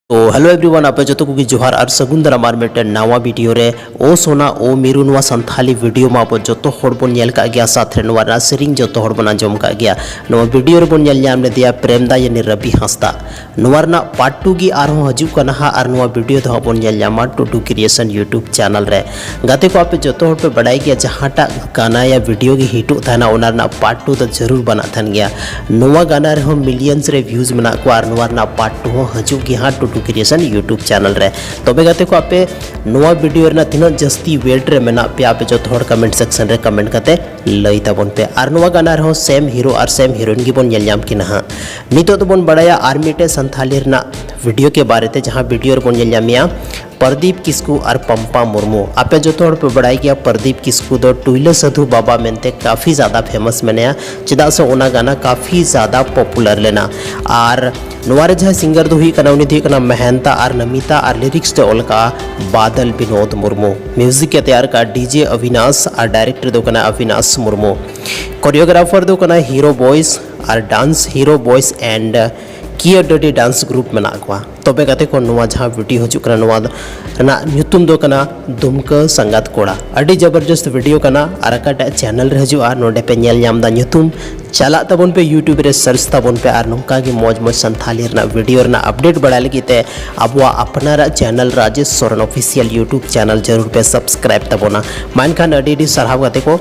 तो hello everyone आप जो को जोहार और सगुन दरामार मेटे नवा वीडियो रे ओ सोना ओ मिरु नवा संथाली वीडियो मा जो तो हड़ बन नेल का गया साथ नवा रा सेरिंग जो तो हड़ बन आंजम का गया नवा वीडियो रे बन नेल ᱧᱟᱢ लेदिया प्रेमदा यानी रवि हांसदा नवा रना पार्ट 2 गी आर हजू कना हा और नवा वीडियो दो बन नेल ᱧᱟᱢᱟ टुटू क्रिएशन यूट्यूब चैनल रे गाते को आप जो तो हड़ पे बड़ाई गया जहाटा गाना या वीडियो की हिटू थाना ओना रना पार्ट 2 तो जरूर बना थन गया नवा गाना रे हम मिलियंस रे व्यूज मना को और नवा रना पार्ट 2 हजू गी हा टुटू क्रिएशन यूट्यूब चैनल रे तबे गाते को आपे नवा वीडियो रे तीना जस्ती वेट रे मेना पे आपे जो थोड़ कमेंट सेक्शन रे कमेंट करते लई ताबन पे और नवा गाना रे सेम हीरो और सेम हीरोइन की बन नेल ᱧᱟᱢ किना हा नितो तो बन बड़ाया आर्मीटे संथाली रना वीडियो के बारे ते जहां वीडियो रे बन नेल ᱧᱟᱢिया प्रदीप किस्कू और पंपा मुर्मू आपे जो तो पे बड़ाई गया प्रदीप किस्कू दो टुइले साधु बाबा मेनते काफ़ी ज़्यादा फेमस मेने चेदा से ओना गाना काफ़ी ज़्यादा पॉपुलर लेना और नवारे जहाँ सिंगर दो हुई कना उनी थी कना मेहनता और नमिता और लिरिक्स दो ओलका बादल विनोद मुर्मू म्यूजिक के तैयार का डीजे अविनाश और डायरेक्टर दो कना अविनाश मुर्मू कोरियोग्राफर दो कना हीरो बॉयज और डांस हीरो बॉयज एंड किया डडी डांस ग्रुप मेना को तबे गाते को नवा जहाँ वीडियो हजू कना नवा ना ᱧᱩᱛᱩᱢ दो कना दुमका संगात कोड़ा अड़ी जबरदस्त वीडियो कना और अकाटा चैनल रे हजू नोडे पे नेल ᱧᱟᱢ दा ᱧᱩᱛᱩᱢ चला तबन पे यूट्यूब रे सर्च तबन पे और नौका की मौज मौज संथाली रना वीडियो रना अपडेट बढ़ा लगी ते अब अपनारा channel Rajesh Soren official YouTube channel जरूर पे सब्सक्राइब तबोना मान खान अड़ी सराहब गाते को